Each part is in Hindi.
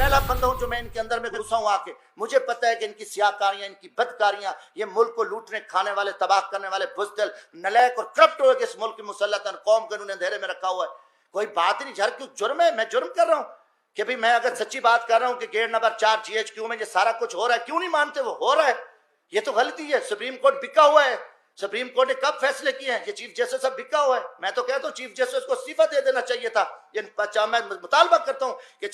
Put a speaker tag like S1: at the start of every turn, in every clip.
S1: पहला बंदा हूं जो मैं इनके अंदर में घुसा हूं आके। मुझे पता है कि इनकी सियाकारियां, इनकी बदकारियां, ये मुल्क को लूटने खाने वाले, तबाह करने वाले बुज़दिल, नलायक और करप्ट हो गए इस मुल्क की मुसल्लतन कौम को इन्होंने अंधेरे में रखा हुआ है। कोई बात नहीं, झर क्यों जुर्म है, मैं जुर्म कर रहा हूं कि भाई मैं अगर सच्ची बात कर रहा हूं कि गेट नंबर 4 GHQ में ये सारा कुछ हो रहा है, क्यों नहीं मानते? वो हो रहा है, ये तो गलती है। सुप्रीम कोर्ट बिका हुआ है, सुप्रीम कोर्ट ने कब फैसले किए हैं? ये चीफ जस्टिस सब बिका हुआ है। मैं तो कहता हूँ चीफ जस्टिस को इस्तीफा दे देना चाहिए था। ये मैं मुतालबा करता हूँ कि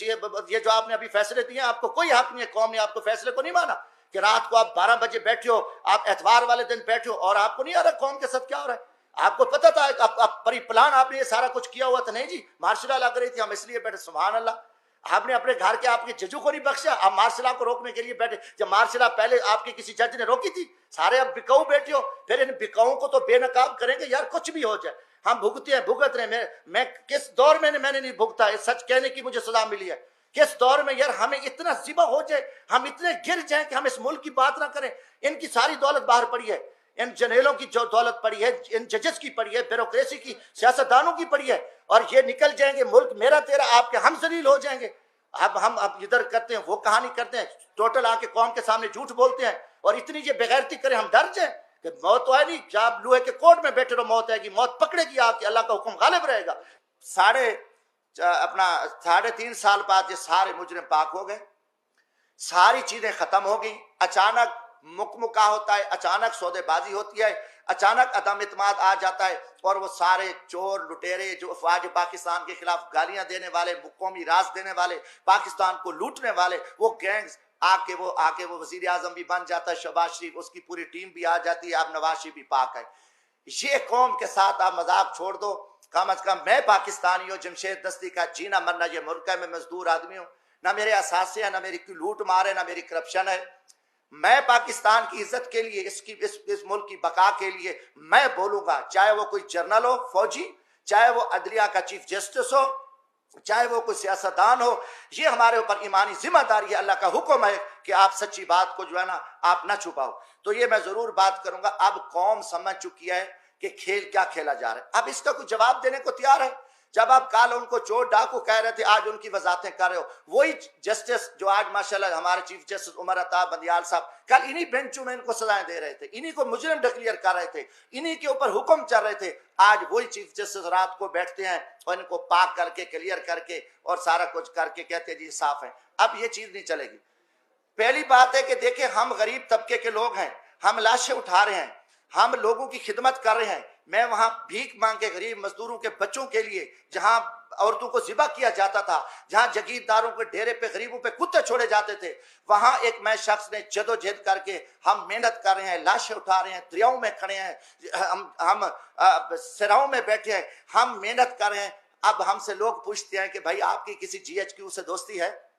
S1: ये जो आपने अभी फैसले दिए, आपको कोई हक नहीं है, कौम ने आपको फैसले को नहीं माना कि रात को आप 12 बजे बैठे हो, आप एतवार वाले दिन बैठे हो और आपको नहीं आ रहा कौम के साथ क्या हो रहा है। आपको पता था, आप परी प्लान आपने ये सारा कुछ किया हुआ था। नहीं जी, मार्शल लग रही थी, हम इसलिए बैठे। सुभान अल्लाह, आपने अपने घर के आपके जजों को नहीं बख्शा, आप मार्शल को रोकने के लिए बैठे। जब मार्शल पहले आपके किसी जज ने रोकी थी, सारे अब बिकाऊ बैठे हो, फिर इन बिकाऊ को तो बेनकाब करेंगे। यार कुछ भी हो जाए, हम भुगते हैं, भुगत रहे। मैं किस दौर में मैंने नहीं भुगता है, सच कहने की मुझे सजा मिली है। किस दौर में यार हमें इतना जिबा हो जाए, हम इतने गिर जाए कि हम इस मुल्क की बात ना करें। इनकी सारी दौलत बाहर पड़ी है, इन जर्नलों की जो दौलत पड़ी है, इन जजेस की पड़ी है, ब्यूरोक्रेसी की, सियासतदानों की पड़ी है, और ये निकल जाएंगे, मुल्क मेरा तेरा आपके हम जलील हो जाएंगे। अब इधर करते हैं, वो कहानी करते हैं, टोटल आके कौम के सामने झूठ बोलते हैं और इतनी ये बेगैरती करें, हम डर जाए कि मौत तो है नहीं। जब लोहे के कोर्ट में बैठे रहो, मौत आएगी, मौत पकड़ेगी आके, अल्लाह का हुक्म गालिब रहेगा। 3.5 साल बाद ये सारे मुजरिम पाक हो गए, सारी चीजें खत्म हो गई। अचानक मुकमुका होता है, अचानक सौदेबाजी होती है, अचानक अदम इत्मीनान आ जाता है और वो सारे चोर लुटेरे जो अफवाज पाकिस्तान के खिलाफ गालियां देने वाले, कौमी राज देने वाले, पाकिस्तान को लूटने वाले, वो गैंग्स आके वो वजीर आजम भी बन जाता है, शहबाज शरीफ, उसकी पूरी टीम भी आ जाती है, अब नवाज शरीफ भी पाक है। ये कौम के साथ आप मजाक छोड़ दो। कम अज कम मैं पाकिस्तानी हूँ, जमशेद दस्ती का जीना मरना ये मुल्क है, मैं मजदूर आदमी हूँ, ना मेरे असासे हैं, ना मेरी कोई लूट मार है, ना मेरी करप्शन है। मैं पाकिस्तान की इज्जत के लिए, इस मुल्क की बका के लिए मैं बोलूंगा, चाहे वो कोई जनरल हो, फौजी, चाहे वो अदलिया का चीफ जस्टिस हो, चाहे वो कोई सियासतदान हो। ये हमारे ऊपर ईमानी जिम्मेदारी है, अल्लाह का हुक्म है कि आप सच्ची बात को जो है ना आप ना छुपाओ। तो ये मैं जरूर बात करूंगा। अब कौम समझ चुकी है कि खेल क्या खेला जा रहा है, अब इसका कुछ जवाब देने को तैयार है। जब आप कल उनको चोर डाकू कह रहे थे, आज उनकी वजाहतें कर रहे हो। वही जस्टिस जो आज माशाल्लाह हमारे चीफ जस्टिस उमर अता बंदियाल साहब कल इन्हीं बेंचों में इनको सजाएं दे रहे थे, इन्हीं को मुजरिम डिक्लेयर कर रहे थे, इन्हीं के ऊपर हुक्म चल रहे थे। आज वही चीफ जस्टिस रात को बैठते हैं और इनको पाक करके, क्लियर करके और सारा कुछ करके कहते हैं जी साफ है। अब ये चीज नहीं चलेगी। पहली बात है कि देखिए, हम गरीब तबके के लोग हैं, हम लाशें उठा रहे हैं, हम लोगों की खिदमत कर रहे हैं। मैं वहां भीख मांग के गरीब मजदूरों के बच्चों के लिए, जहां औरतों को जिबा किया जाता था, जहां जगीरदारों के डेरे पे गरीबों पे कुत्ते छोड़े जाते थे, वहां एक मैं शख्स ने जदोजहद करके, हम मेहनत कर रहे हैं, लाशें उठा रहे हैं, दरियाओं में खड़े हैं, हम सराओं में बैठे हैं, हम मेहनत कर रहे हैं। अब हमसे लोग पूछते हैं कि भाई आपकी किसी GHQ से दोस्ती है?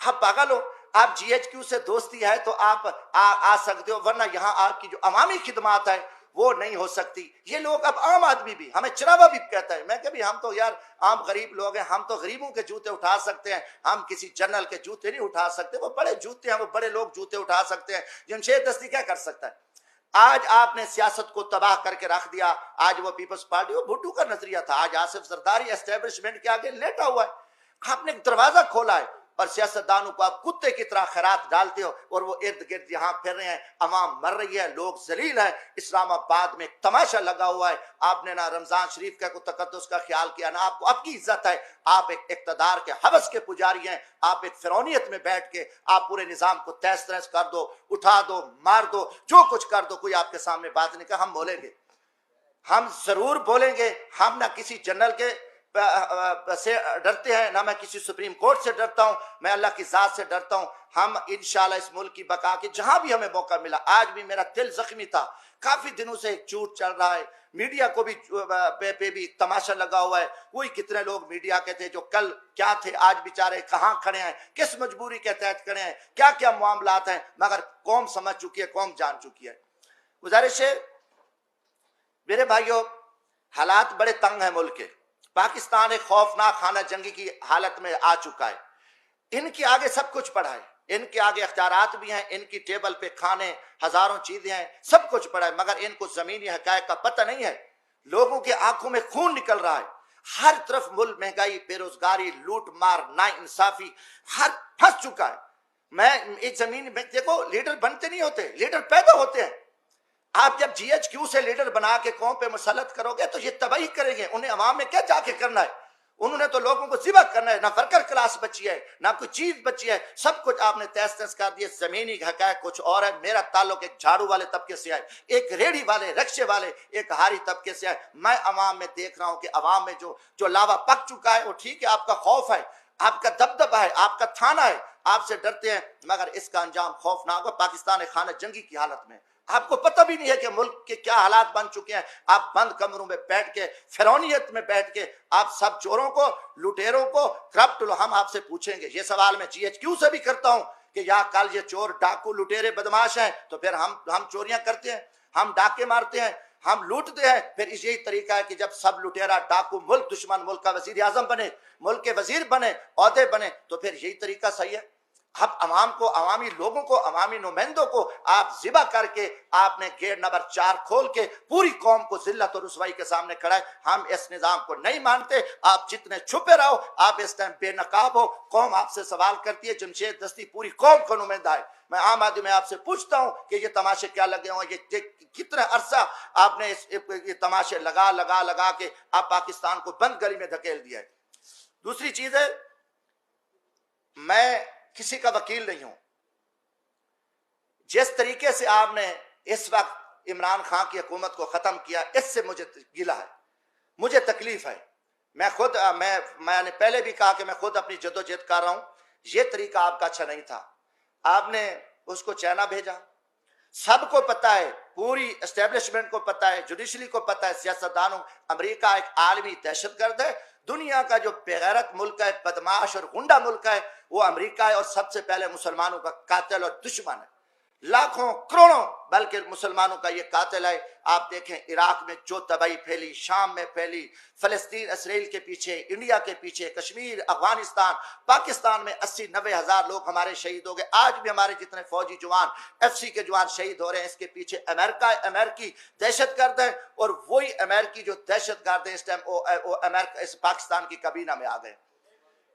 S1: आप पागल हो? आप GHQ से दोस्ती है तो आप आ सकते हो, वरना यहाँ आपकी जो अवामी खिदमत है वो नहीं हो सकती। ये लोग, अब आम आदमी भी हमें चिरावा भी कहता है। मैं कभी, हम तो यार आम गरीब लोग हैं, हम तो गरीबों के जूते उठा सकते हैं, हम किसी जनरल के जूते नहीं उठा सकते। वो बड़े जूते हैं, वो बड़े लोग जूते उठा सकते हैं। जमशेद दस्ती क्या कर सकता है? आज आपने सियासत को तबाह करके रख दिया। आज वो पीपल्स पार्टी, वो भुट्टो का नजरिया था, आज आसिफ जरदारी एस्टेब्लिशमेंट के आगे लेटा हुआ है। आपने एक दरवाजा खोला है और सियासतदानों को आप कुत्ते की तरह खैरात डालते हो और वो इर्द गिर्द यहाँ फिर रहे हैं। अवाम मर रही है, लोग जलील हैं। इस्लामाबाद में एक तमाशा लगा हुआ है। आपने ना रमजान शरीफ का कोई तकद्दुस का ख्याल किया, ना आपको आपकी इज्जत है। आप एक इक्तदार के हवस के पुजारी हैं। आप एक फिरौनियत में बैठ के आप पूरे निजाम को तहस नहस कर दो, उठा दो, मार दो, जो कुछ कर दो। कोई आपके सामने बात नहीं कहा। हम बोलेंगे, हम जरूर बोलेंगे। हम ना किसी जनरल के से डरते हैं, ना मैं किसी सुप्रीम कोर्ट से डरता हूं, मैं अल्लाह की जात से डरता हूं। हम इंशाल्लाह इस मुल्क की बका के जहां भी हमें मौका मिला, आज भी मेरा दिल जख्मी था। काफी दिनों से एक झूठ चल रहा है, मीडिया को भी पे भी तमाशा लगा हुआ है। वही कितने लोग मीडिया के थे जो कल क्या थे, आज बेचारे कहां खड़े हैं, किस मजबूरी के तहत खड़े हैं, क्या क्या मामलात हैं। मगर कौम समझ चुकी है, कौम जान चुकी है। गुजारिश है मेरे भाइयों, हालात बड़े तंग है मुल्क के। पाकिस्तान एक खौफनाक खाना जंगी की हालत में आ चुका है। इनके आगे सब कुछ पड़ा है, इनके आगे अख्तियारात भी हैं, इनकी टेबल पे खाने हजारों चीजें हैं, सब कुछ पड़ा है। मगर इनको जमीनी हकायक का पता नहीं है। लोगों की आंखों में खून निकल रहा है। हर तरफ मुल्क महंगाई, बेरोजगारी, लूट मार, नाइंसाफी, हर फंस चुका है। मैं इस जमीन में देखो, लीडर बनते नहीं होते, लीडर पैदा होते हैं। आप जब GHQ से लीडर बना के कौम पे मुसल्लत करोगे तो ये तबाही करेंगे। उन्हें अवाम में क्या जाके करना है? उन्होंने तो लोगों को जिबा करना है। ना वर्कर क्लास बची है, ना कोई चीज बची है, सब कुछ आपने तहस तहस कर दिया। जमीनी हकायक कुछ और है। मेरा ताल्लुक एक झाड़ू वाले तबके से है, एक रेडी वाले, रिक्शे वाले, एक हारी तबके से है। मैं अवाम में देख रहा हूं कि अवाम में जो लावा पक चुका है, वो ठीक है, आपका खौफ है, आपका दबदबा है, आपका थाना है, आपसे डरते हैं, मगर इसका अंजाम खौफनाक है। पाकिस्तान एक खाना जंगी की हालत में, आपको पता भी नहीं है कि मुल्क के क्या हालात बन चुके हैं। आप बंद कमरों में बैठ के, फिरौनियत में बैठ के, आप सब चोरों को, लुटेरों को, करप्ट लो, हम आपसे पूछेंगे। ये सवाल मैं GHQ से भी करता हूं कि या कल ये चोर, डाकू, लुटेरे, बदमाश हैं तो फिर हम चोरियां करते हैं, हम डाके मारते हैं, हम लूटते हैं। फिर यही तरीका है कि जब सब लुटेरा, डाकू, मुल्क दुश्मन, मुल्क का वजीर आजम बने, मुल्क के वजीर बने, ओहदे बने, तो फिर यही तरीका सही है। अब अवाम को, अवामी लोगों को, अवामी नुमाइंदों को आप जिबा करके आपने गेट नंबर 4 खोल के पूरी कौम को जिल्लत और रुसवाई के सामने खड़ा है। हम इस निजाम को नहीं मानते। आप जितने छुपे रहो, आप इस टाइम बेनकाब हो। कौम आपसे सवाल करती है। जमशेद दस्ती पूरी कौम का नुमाइंदा है। मैं आम आदमी में आपसे पूछता हूं कि ये तमाशे क्या लगे हुए, ये कितना अरसा आपने ये तमाशे लगा लगा लगा के आप पाकिस्तान को बंद गली में धकेल दिया है। दूसरी चीज है, मैं किसी का वकील नहीं हूं। जिस तरीके से आपने इस वक्त इमरान खान की हुकूमत को खत्म किया, इससे मुझे गिला है, मुझे तकलीफ है। मैं खुद मैंने पहले भी कहा कि मैं खुद अपनी जद्दोजहद कर रहा हूं। यह तरीका आपका अच्छा नहीं था। आपने उसको चाइना भेजा, सबको पता है, पूरी एस्टेब्लिशमेंट को पता है, जुडिशरी को पता है, सियासतदानों, अमेरिका एक आलमी दहशतगर्द है। दुनिया का जो बेगैरत मुल्क है, बदमाश और गुंडा मुल्क है, वो अमेरिका है, और सबसे पहले मुसलमानों का कातिल और दुश्मन है। लाखों करोड़ों बल्कि मुसलमानों का ये कातिल है। आप देखें इराक में जो तबाही फैली, शाम में फैली, फलस्तीन इसराइल के पीछे, इंडिया के पीछे, कश्मीर, अफगानिस्तान, पाकिस्तान में 80-90 हजार लोग हमारे शहीद हो गए। आज भी हमारे जितने फौजी जवान, FC के जवान शहीद हो रहे हैं, इसके पीछे अमेरिका, अमेरिकी दहशतगर्द है। और वही अमेरिकी जो दहशतगर्द है इस टाइम वो अमेरिका, इस पाकिस्तान की काबीना में आ गए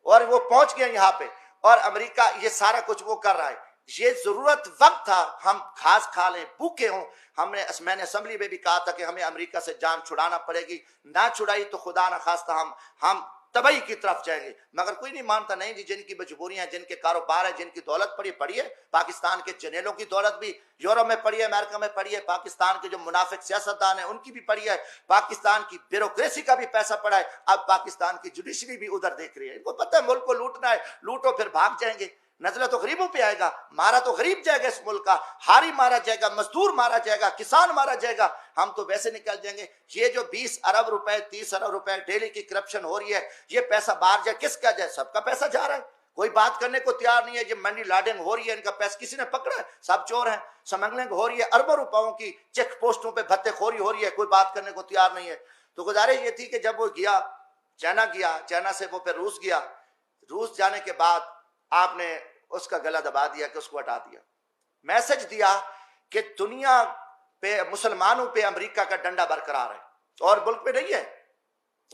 S1: और वो पहुंच गए यहाँ पे। और अमेरिका ये सारा कुछ वो कर रहा है। ये जरूरत वक्त था हम घास खा लें, भूखे हों। मैंने असेंबली में भी कहा था कि हमें अमेरिका से जान छुड़ाना पड़ेगी, ना छुड़ाई तो खुदा ना खास्ता हम तबाही की तरफ जाएंगे। मगर कोई नहीं मानता। नहीं जी, जिनकी मजबूरियां हैं, जिनके कारोबार है, जिनकी दौलत पड़ी है। पाकिस्तान के जनेलों की दौलत भी यूरोप में पड़ी है, अमेरिका में पड़ी है। पाकिस्तान के जो मुनाफिक सियासतदान है उनकी भी पड़ी है। पाकिस्तान की ब्यूरोक्रेसी का भी पैसा पड़ा है। अब पाकिस्तान की जुडिशरी भी उधर देख रही है। इनको पता है मुल्क को लूटना है, लूटो फिर भाग जाएंगे। नजला तो गरीबों पे आएगा, मारा तो गरीब जाएगा इस मुल्क का, हारी मारा जाएगा, मजदूर मारा जाएगा, किसान मारा जाएगा, हम तो वैसे निकल जाएंगे। ये जो 20 अरब रुपए, 30 अरब रुपए डेली की करप्शन हो रही है, ये पैसा बाहर जाए, किसका जाए? सबका पैसा जा रहा है। कोई बात करने को तैयार नहीं है। ये मनी लॉन्ड्रिंग हो रही है, इनका पैसा किसी ने पकड़ा है? सब चोर हैं। स्मगलिंग हो रही है, अरबों रुपयों की चेक पोस्टों पे भत्तेखोरी हो रही है, कोई बात करने को तैयार नहीं है। तो गुजारिश ये थी कि जब वो गया, चाइना गया, चाइना से वो फिर रूस गया, रूस जाने के बाद आपने उसका गला दबा दिया कि उसको हटा दिया। मैसेज दिया कि दुनिया पे, मुसलमानों पे अमेरिका का डंडा बरकरार है और मुल्क पे नहीं है।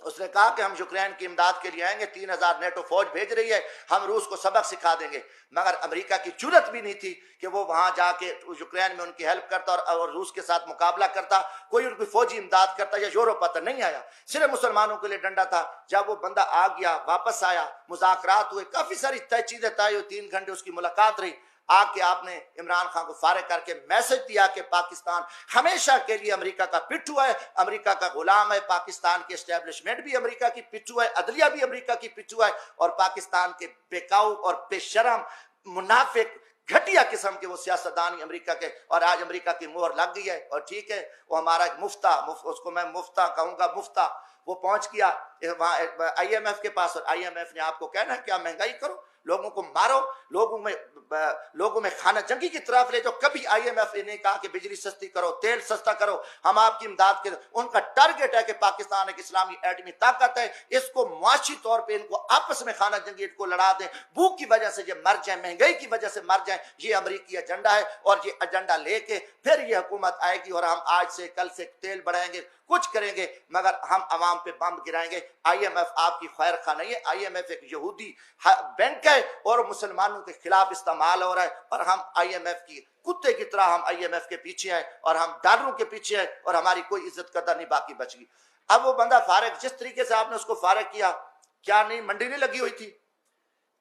S1: उसने कहा कि हम यूक्रेन की इमदाद के लिए आएंगे, 3000 नेटो फौज भेज रही है, हम रूस को सबक सिखा देंगे। मगर अमेरिका की जुर्रत भी नहीं थी कि वो वहां जाके यूक्रेन में उनकी हेल्प करता और रूस के साथ मुकाबला करता, कोई उनकी फौजी इमदाद करता या यूरोप आता। नहीं आया, सिर्फ मुसलमानों के लिए डंडा था। जब वो बंदा आ गया, वापस आया, मुज़ाकरात हुए, काफी सारी तय चीजें तय हुई, 3 घंटे उसकी मुलाकात रही। आके आपने इमरान खान को फारिग करके मैसेज दिया कि पाकिस्तान हमेशा के लिए अमेरिका का पिट्ठू है, अमेरिका का गुलाम है। पाकिस्तान की एस्टेब्लिशमेंट भी अमेरिका की पिट्ठू है, अदलिया भी अमेरिका की पिट्ठू है, और पाकिस्तान के बेकाऊ और बेशरम, मुनाफिक, घटिया किस्म के वो सियासतदान अमेरिका के। और आज अमेरिका की मोहर लग गई है। और ठीक है, वो हमारा एक मुफ्ता, उसको मैं मुफ्ता कहूंगा, मुफ्ता, वो पहुंच गया वहां IMF के पास, और IMF ने आपको कहना है कि आप महंगाई करो, लोगों को मारो, लोगों में खाना जंगी की तरफ ले जाओ। कभी IMF ने कहा कि बिजली सस्ती करो, तेल सस्ता करो, हम आपकी इमदाद के। उनका टारगेट है कि पाकिस्तान एक इस्लामी एटमी ताकत है, इसको मुआशी तौर पे इनको आपस में खाना जंगी को लड़ा दें, भूख की वजह से ये मर जाए, महंगाई की वजह से मर जाए। ये अमरीकी एजेंडा है, और ये एजेंडा लेके फिर ये हुकूमत आएगी और हम आज से कल से तेल बढ़ाएंगे, कुछ करेंगे, मगर हम अवाम पे बम गिराएंगे। IMF आपकी खैर खा नहीं है। IMF एक यहूदी बैंक है और मुसलमानों के खिलाफ इस्तेमाल हो रहा है, और हम IMF की कुत्ते की तरह हम IMF के पीछे हैं और हम डॉलरों के पीछे हैं, और हमारी कोई इज्जत कदर नहीं बाकी बच गई। अब वो बंदा फारग, जिस तरीके से आपने उसको फारग किया, क्या नहीं मंडी नहीं लगी हुई थी?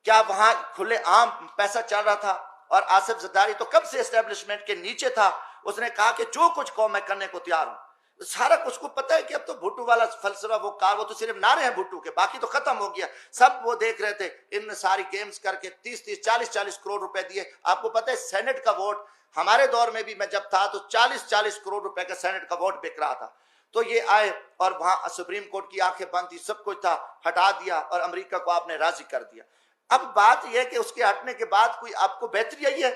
S1: क्या वहां खुले आम पैसा चल रहा था? और आसिफ जरदारी तो कब से एस्टेब्लिशमेंट के नीचे था, उसने कहा कि जो कुछ कहो मैं करने को तैयार हूं। सारा कुछ को पता है कि अब तो भुट्टो वाला फलसफा वो तो सिर्फ नारे हैं भुट्टो के, बाकी तो खत्म हो गया। सब वो देख रहे थे, इनने सारी गेम्स करके 30-30 40-40 करोड़ रुपए दिए। आपको पता है सेनेट का वोट हमारे दौर में भी मैं जब था तो 40-40 करोड़ रुपए का सेनेट का वोट बिक रहा था। तो ये आए और वहां सुप्रीम कोर्ट की आंखें बंद थी, सब कुछ था, हटा दिया और अमेरिका को आपने राजी कर दिया। अब बात यह कि उसके हटने के बाद कोई आपको बेहतरी आई है?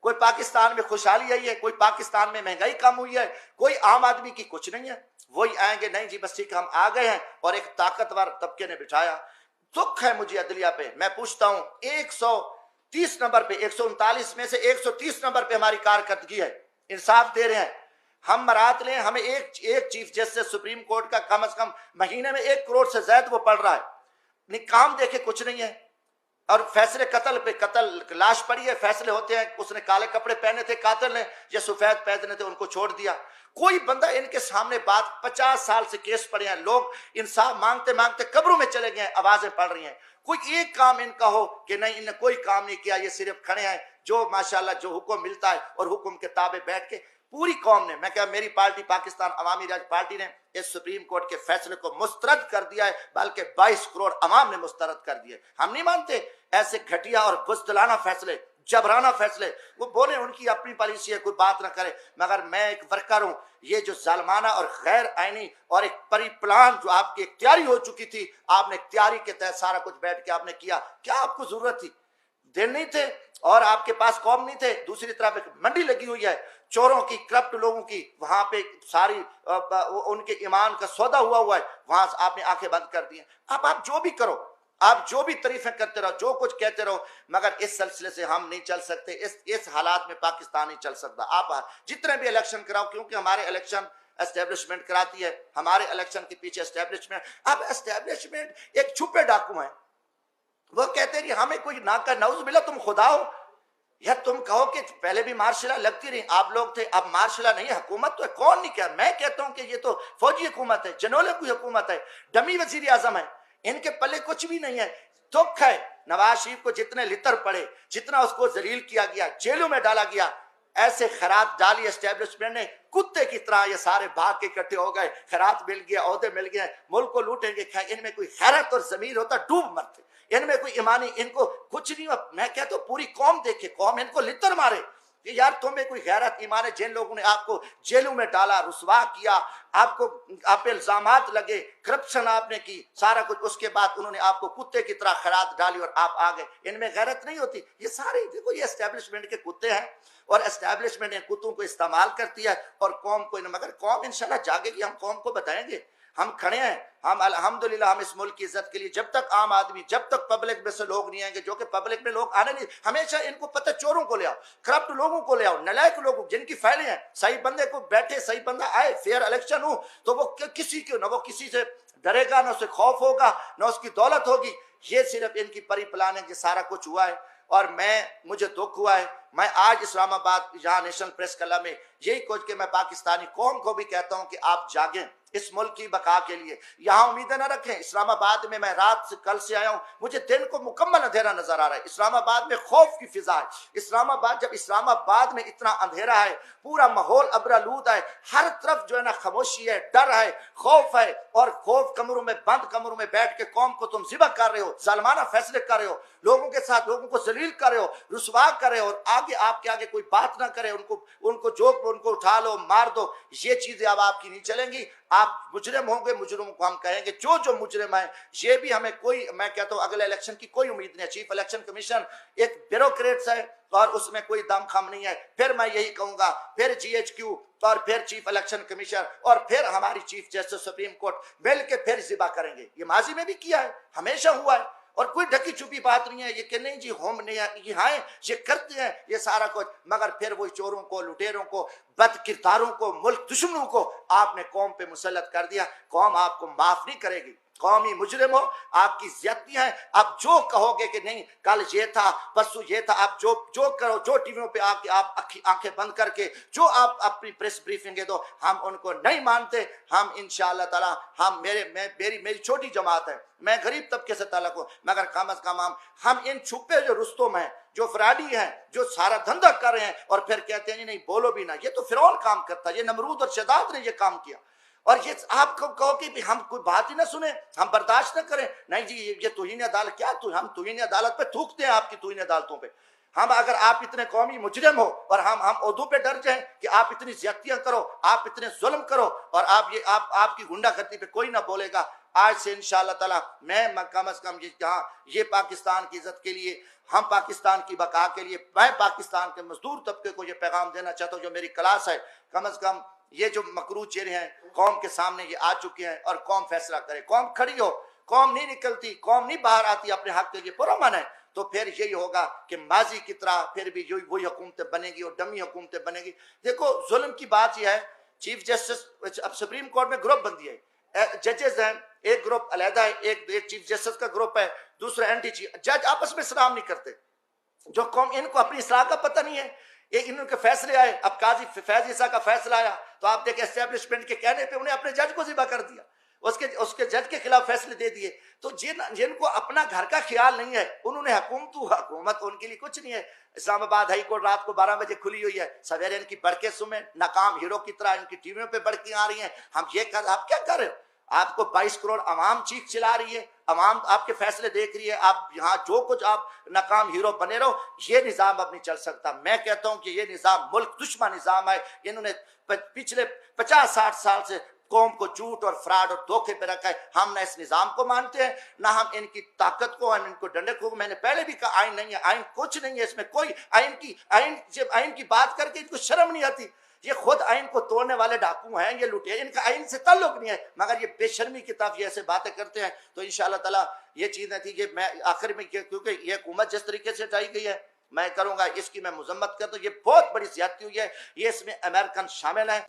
S1: कोई पाकिस्तान में खुशहाली आई है? कोई पाकिस्तान में महंगाई कम हुई है? कोई आम आदमी की कुछ नहीं है। वही आएंगे, नहीं जी बस ठीक हम आ गए हैं, और एक ताकतवर तबके ने बिठाया। दुख है मुझे अदलिया पे। मैं पूछता हूं 130 नंबर पे, 139 में से 130 नंबर पे हमारी कारकर्दगी है। इंसाफ दे रहे हैं, हम मरात लें, हमें एक चीफ जस्टिस सुप्रीम कोर्ट का कम से कम महीने में 1 करोड़ से ज्यादा वो पड़ रहा है, नहीं काम देखे कुछ नहीं है। और फैसले कत्ल पे कत्ल, लाश पड़ी है, फैसले होते हैं, उसने काले कपड़े पहने थे कातिल ने या सफेद पहने थे, उनको छोड़ दिया। कोई बंदा इनके सामने बात, 50 साल से केस पड़े हैं, लोग इंसाफ मांगते मांगते कब्रों में चले गए, आवाजें पड़ रही हैं। कोई एक काम इनका हो कि नहीं इन्हें कोई काम नहीं किया, ये सिर्फ खड़े हैं, जो माशाल्लाह जो हुक्म मिलता है और हुक्म के ताबे बैठ के। पूरी कौम ने, मैं क्या मेरी पार्टी पाकिस्तान अवामी राज पार्टी ने इस सुप्रीम कोर्ट के फैसले को मुस्तरद कर दिया है, बल्कि 22 करोड़ अवाम ने मुस्तरद कर दिया। हम नहीं मानते ऐसे घटिया और बुज़दिलाना फैसले, जबराना फैसले। वो बोले उनकी अपनी पॉलिसी है, कोई बात ना करे, मगर मैं एक वर्कर हूं। ये जो जालमाना और गैर आईनी और एक परिप्लान जो आपकी इख्तियारी हो चुकी थी, आपने इख्तियारी के तहत सारा कुछ बैठ के आपने किया। क्या आपको जरूरत थी? दिन नहीं थे और आपके पास कौम नहीं थे। दूसरी तरफ एक मंडी लगी हुई है चोरों की, करप्ट लोगों की, वहां पे सारी उनके ईमान का सौदा हुआ है, वहां से आपने आंखें बंद कर दी हैं। अब आप जो भी करो, आप जो भी तारीफें करते रहो, जो कुछ कहते रहो, मगर इस सिलसिले से हम नहीं चल सकते। इस हालात में पाकिस्तान नहीं चल सकता। आप जितने भी इलेक्शन कराओ, क्योंकि हमारे इलेक्शन एस्टेब्लिशमेंट कराती है, हमारे इलेक्शन के पीछे एस्टेब्लिशमेंट। अब एस्टेब्लिशमेंट एक छुपे डाकू है। वो कहते हैं हमें कोई ना का नौज मिला, तुम खुदा हो। या तुम कहो कि पहले भी मार्शला लगती रही, आप लोग थे, अब मार्शला नहीं है, हुकूमत तो है। कौन नहीं कह, मैं कहता हूं कि ये तो फौजी हुकूमत है, जनोले की हुकूमत है, डमी वजीर आजम है, इनके पल्ले कुछ भी नहीं है। दुख है नवाज शरीफ को जितने लितर पड़े, जितना उसको जलील किया गया, जेलों में डाला गया, ऐसे खैरात डाली एस्टेब्लिशमेंट ने, कुत्ते की तरह ये सारे भाग के इकट्ठे हो गए, खैरात मिल गया, ओहदे मिल गए, मुल्क को लूटेंगे। इनमें कोई खैरत और जमीर होता डूब मरते, इनमें कोई ईमानी, इनको कुछ नहीं। मैं कहता हूं पूरी कौम देखे, कौम इनको लितर मारे कि यार तुम्हें कोई गैरत ईमान है। जिन लोगों ने आपको जेलों में डाला, रुसवा किया, आपको आप इल्जामात लगे, करप्शन आपने की, सारा कुछ, उसके बाद उन्होंने आपको कुत्ते की तरह खैरात डाली और आप आ गए। इनमें गैरत नहीं होती? ये सारे देखो, ये एस्टेब्लिशमेंट के कुत्ते हैं और एस्टेब्लिशमेंट इन कुत्तों को इस्तेमाल करती है और कौम को। मगर कौम इंशाल्लाह जागेगी, हम कौम को बताएंगे, हम खड़े हैं। हम अल्हम्दुलिल्लाह हम इस मुल्क की इज्जत के लिए, जब तक आम आदमी, जब तक पब्लिक में से लोग नहीं आएंगे, जो कि पब्लिक में लोग आने नहीं, हमेशा इनको पता, चोरों को ले आओ, करप्ट लोगों को ले आओ, नलायक लोगों जिनकी फाइलें हैं, सही बंदे को बैठे, सही बंदा आए, फेयर इलेक्शन हो, तो वो किसी को ना, वो किसी से डरेगा, ना उसे खौफ होगा, ना उसकी दौलत होगी। ये सिर्फ इनकी परिप्लानिंग, ये सारा कुछ हुआ है। और मुझे दुख हुआ है, मैं आज इस्लामाबाद यहाँ नेशनल प्रेस क्लब में यही कुछ कि मैं पाकिस्तानी कौम को भी कहता हूँ कि आप जागें इस मुल्क की बका के लिए। यहाँ उम्मीदें न रखें। इस्लामाबाद में मैं रात से, कल से आया हूँ, मुझे दिन को मुकम्मल अंधेरा नजर आ रहा है। इस्लामाबाद में खौफ की फिजा है। जब इस्लामाबाद में इतना अंधेरा है, पूरा माहौल अबरालूद है, हर तरफ जो है ना खामोशी है, डर है, खौफ है, और खौफ कमरों में, बंद कमरों में बैठ के कौम को तुम जिबा कर रहे हो, जालमाना फैसले कर रहे हो, लोगों के साथ लोगों को जलील कर रहे हो, रुसवा कर रहे हो, और आगे आपके आगे कोई बात ना करे, उनको जोक, उनको उठा लो, मार दो। ये चीजें अब आपकी नहीं चलेंगी। आप मुजरिम होंगे, मुजरिमों को हम कहेंगे जो मुजरिम है। ये भी हमें कोई, मैं कहता हूं अगले इलेक्शन की कोई उम्मीद नहीं है। चीफ इलेक्शन कमीशन एक ब्यूरोक्रेट्स है और उसमें कोई दम खम नहीं है। फिर मैं यही कहूंगा, फिर GHQ और फिर चीफ इलेक्शन कमीशन और फिर हमारी चीफ जस्टिस सुप्रीम कोर्ट मिल के फिर जिबा करेंगे। ये माजी में भी किया है, हमेशा हुआ है, और कोई ढकी छुपी बात नहीं है। ये कि नहीं जी हम नहीं, ये करते हैं ये सारा कुछ, मगर फिर वही चोरों को, लुटेरों को, बद किरदारों को, मुल्क दुश्मनों को आपने कौम पे मुसल्लत कर दिया। कौम आपको माफ नहीं करेगी। कौमी मुजरिम हो, आपकी ज्यादतियां हैं। आप जो कहोगे कि नहीं कल ये था परसों ये था, आप जो जो करो, जो टीवियों पे आके आप आंखें बंद करके जो आप अपनी प्रेस ब्रीफिंग दो, हम उनको नहीं मानते। हम इंशाअल्लाह ताला मेरी छोटी जमात है, मैं गरीब तबके से ताल्लुक हूं, मगर कम अज कम हम इन छुपे जो रुस्तम हैं, जो फराडी हैं, जो सारा धंधा कर रहे हैं और फिर कहते हैं नहीं बोलो भी ना, ये तो फिरौन काम करता है, ये नमरूद और शदाद ने ये काम किया। और ये आपको कहो कि हम कोई बात ही ना सुने, हम बर्दाश्त न करें, नहीं जी ये तौहीन अदालत क्या, हम तौहीन अदालत पे थूकते हैं, आपकी तौहीन अदालतों पे। हम अगर आप इतने कौमी मुजरिम हो और हम उर्दू पे डर जाएं कि आप इतनी ज्यादतियां करो, आप इतने जुल्म करो और आपकी गुंडागर्दी पे कोई ना बोलेगा। आज से इंशाअल्लाह ताला मैं कम अज कम ये पाकिस्तान की इज्जत के लिए, हम पाकिस्तान की बका के लिए, मैं पाकिस्तान के मजदूर तबके को ये पैगाम देना चाहता हूँ, जो मेरी क्लास है, कम अज कम ये जो मकरू चेहरे हैं कौम के सामने ये आ चुके हैं और कौम फैसला करे। कौम खड़ी हो, कौम नहीं निकलती, कौम नहीं बाहर आती अपने हक के लिए पुरअमन है, तो फिर यही होगा कि माजी की तरह फिर भी वही हुकूमतें बनेगी और डमी हुकूमतें बनेगी। देखो जुल्म की बात यह है, चीफ जस्टिस अब सुप्रीम कोर्ट में ग्रुप बंदी है, जजेस हैं, एक ग्रुप अलहदा है, एक चीफ जस्टिस का ग्रुप है, दूसरा एंटी चीफ। जज आपस में सलाम नहीं करते, जो कौम इनको अपनी इस्लाह का पता नहीं है। एक इनके फैसले आए, अब काजी फैज ईसा का फैसला आया तो आप देखें एस्टेब्लिशमेंट के कहने पे उन्हें अपने जज को ज़िबा कर दिया, उसके जज के खिलाफ फैसले दे दिए। तो जिनको अपना घर का ख्याल नहीं है, उन्होंने हुकूमत उनके लिए कुछ नहीं है। इस्लामाबाद हाई कोर्ट रात को 12 बजे खुली हुई है, सवेरे इनकी बढ़के सुने, नाकाम हीरो की तरह इनकी टीवियों पे बढ़की आ रही हैं। आप क्या कर रहे हो? आपको 22 करोड़ अवाम चीख चिल्ला रही है, अवाम आपके फैसले देख रही है, आप यहाँ जो कुछ आप नाकाम हीरो बने रहो। ये निज़ाम अब नहीं चल सकता। मैं कहता हूँ कि ये निज़ाम मुल्क दुश्मन निज़ाम है। इन्होंने पिछले 50-60 साल से कौम को झूठ और फ्रॉड और धोखे पे रखा है। हम ना इस निज़ाम को मानते हैं, ना हम इनकी ताकत को, हम इनको डंडे को। मैंने पहले भी कहा आइन नहीं है, आइन कुछ नहीं है, इसमें कोई आइन की बात करके इनको शर्म नहीं आती। ये खुद आइन को तोड़ने वाले डाकू हैं, ये लुटे, इनका आइन से ताल्लुक नहीं है, मगर ये बेशर्मी की तरफ ये ऐसे बातें करते हैं। तो इंशाअल्लाह ताला ये चीज़ नहीं थी कि मैं आखिर में, क्योंकि ये हुकूमत जिस तरीके से हटाई गई है मैं करूँगा, इसकी मैं मजम्मत करता हूँ। ये बहुत बड़ी ज्यादती हुई है, ये इसमें अमेरिकन शामिल है।